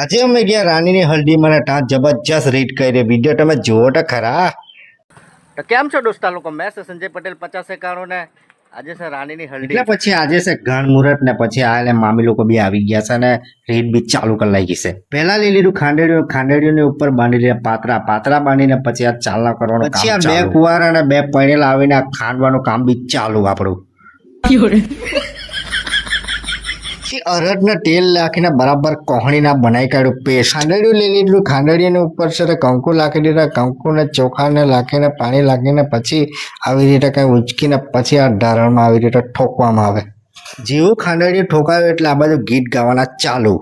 આજે અમે ગયા રાણીની હલ્દીમાં ને ત્યાં જબરજસ્ત રીત કરી વિડીયો તમે જુઓ તો ખરા. તો કેમ છો દોસ્તા લોકો? મેં છે સંજય પટેલ 50 ને આજે છે રાણીની હલ્દી. એટલે પછી આજે છે ઘણ મુહૂર્ત ને પછી આ મામી લોકો બી આવી ગયા છે ને રીત બી ચાલુ કરી લાગી છે. પહેલા લઈ લીધું ખાંડેડીઓની ઉપર બાંધી લીધા પાતરા બાંધીને પછી આ ચાલના કરવાનું પછી આ બે કુંવારા અને બે પૈણેલા આવીને આ ખાંડવાનું કામ બી ચાલુ આપણું. અરડને તેલ નાખીને બરાબર કોહણીના બનાવી કાઢ્યું પેસ્ટ. ખાંડેડિયું લઈ લીધું, ખાંડેડીની ઉપર છે કંકુ નાખી દીધા, કંકુને ચોખાને નાખીને પાણી નાખીને પછી આવી રીતે કંઈ ઉંચકીને પછી આ ઢારણમાં આવી રીતે ઠોકવામાં આવે. જેવું ખાંડેડિયું ઠોકાયું એટલે આ બધું ગીત ગાવાના ચાલુ.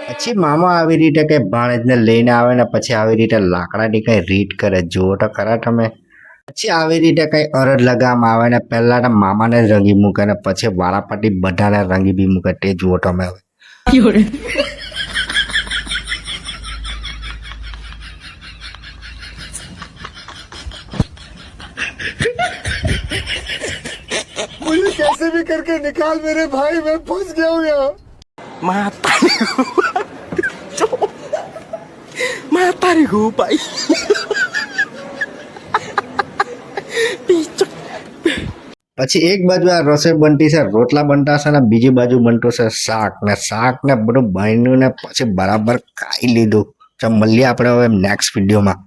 પછી મામા આવી રીતે કઈ ભાણેજને લઈને આવે ને પછી આવી રીતે લાકડાની કઈ રીત કરે જુઓ તો ખરા તમે. પછી આવી રીતે કઈ અરડ લગાવવામાં આવે ને પહેલા તો મામાને જ રંગી મૂકે ને પછી વારાફરતી બધાને રંગી બી મૂકે તે જુઓ તમે હવે. मुझे कैसे भी करके निकाल मेरे भाई, मैं फंस गया हूँ यहाँ. Matariku ભાઈ. પછી એક બાજુ આ રસોઈ બનતી છે, રોટલા બનતા છે ને બીજી બાજુ બનતું છે શાક ને બધું બન્યું ને પછી બરાબર ખાઈ લીધું. મળીએ આપણે હવે નેક્સ્ટ વિડીયોમાં.